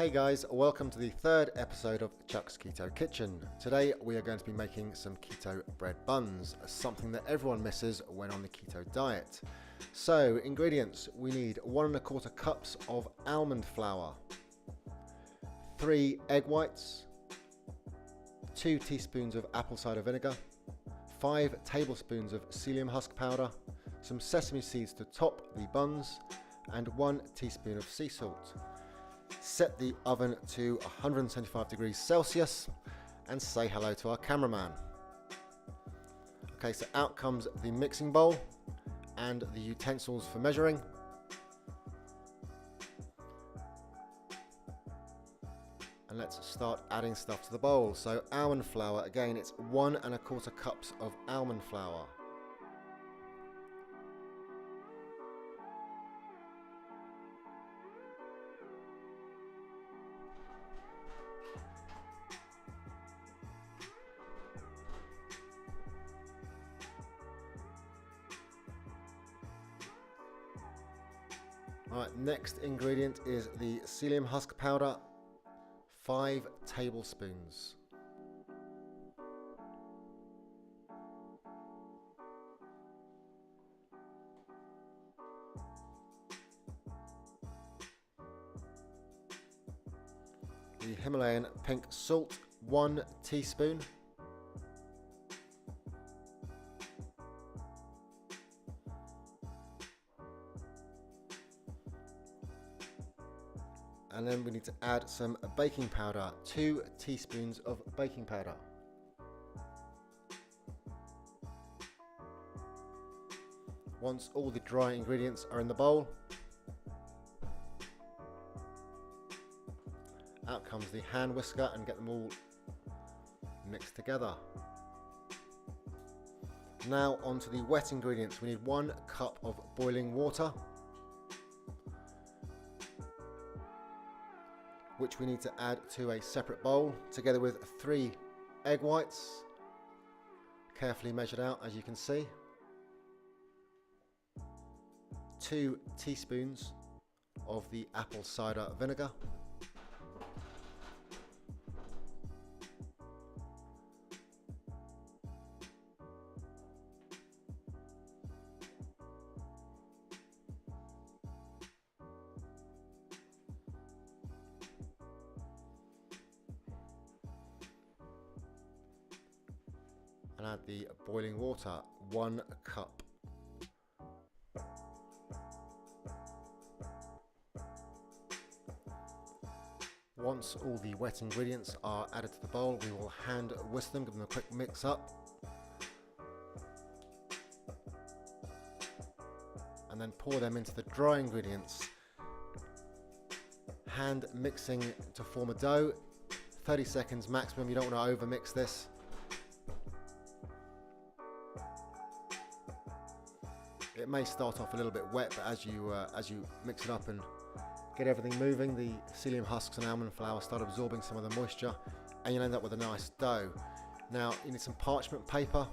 Hey guys, welcome to the third episode of Chuck's Keto Kitchen. Today we are going to be making some keto bread buns, something that everyone misses when on the keto diet. So ingredients, we need 1 1/4 cups of almond flour, 3 egg whites, 2 teaspoons of apple cider vinegar, 5 tablespoons of psyllium husk powder, some sesame seeds to top the buns, and 1 teaspoon of sea salt. Set the oven to 175 degrees Celsius and say hello to our cameraman. Okay, so out comes the mixing bowl and the utensils for measuring. And let's start adding stuff to the bowl. So almond flour, again it's 1 1/4 cups of almond flour. Alright, next ingredient is the psyllium husk powder, 5 tablespoons. The Himalayan pink salt, 1 teaspoon. And then we need to add some baking powder, 2 teaspoons of baking powder. Once all the dry ingredients are in the bowl, out comes the hand whisker and get them all mixed together. Now onto the wet ingredients. We need 1 cup of boiling water, which we need to add to a separate bowl, together with 3 egg whites, carefully measured out as you can see, 2 teaspoons of the apple cider vinegar, and add the boiling water, 1 cup. Once all the wet ingredients are added to the bowl, we will hand whisk them, give them a quick mix up, and then pour them into the dry ingredients, hand mixing to form a dough, 30 seconds maximum. You don't want to over mix this. It may start off a little bit wet, but as you mix it up and get everything moving, the psyllium husks and almond flour start absorbing some of the moisture, and you'll end up with a nice dough. Now you need some parchment paper.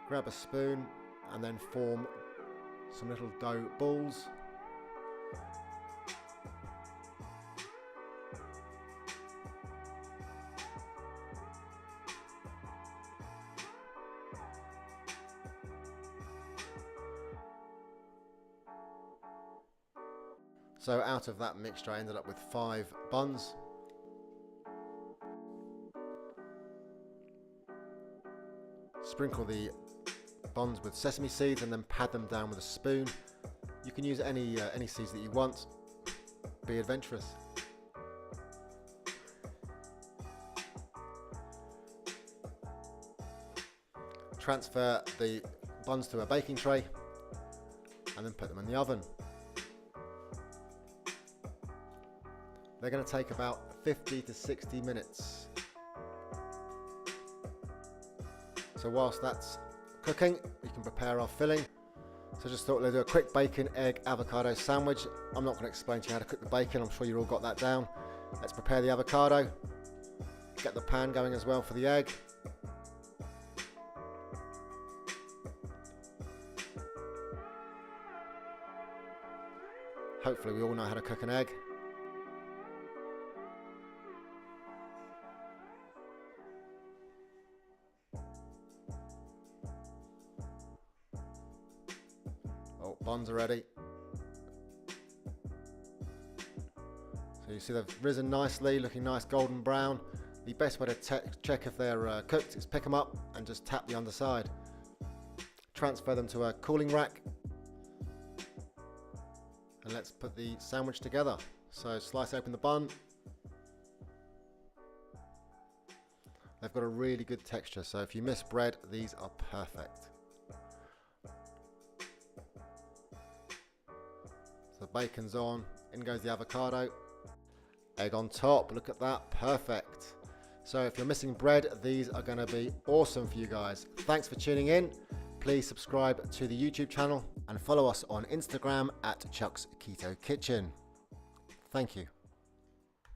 Grab a spoon and then form some little dough balls. So out of that mixture I ended up with 5 buns. Sprinkle the buns with sesame seeds and then pad them down with a spoon. You can use any seeds that you want. Be adventurous. Transfer the buns to a baking tray and then put them in the oven. They're going to take about 50 to 60 minutes. So whilst that's cooking, we can prepare our filling. So just thought we'd do a quick bacon, egg, avocado sandwich. I'm not going to explain to you how to cook the bacon. I'm sure you all got that down. Let's prepare the avocado. Get the pan going as well for the egg. Hopefully we all know how to cook an egg. Oh, buns are ready. So you see they've risen nicely, looking nice golden brown. The best way to check if they're cooked is pick them up and just tap the underside. Transfer them to a cooling rack. And let's put the sandwich together. So slice open the bun. They've got a really good texture, so if you miss bread, these are perfect. So the bacon's on, in goes the avocado. Egg on top, look at that, perfect. So if you're missing bread, these are going to be awesome for you guys. Thanks for tuning in. Please subscribe to the YouTube channel and follow us on Instagram at Chuck's Keto Kitchen. Thank you.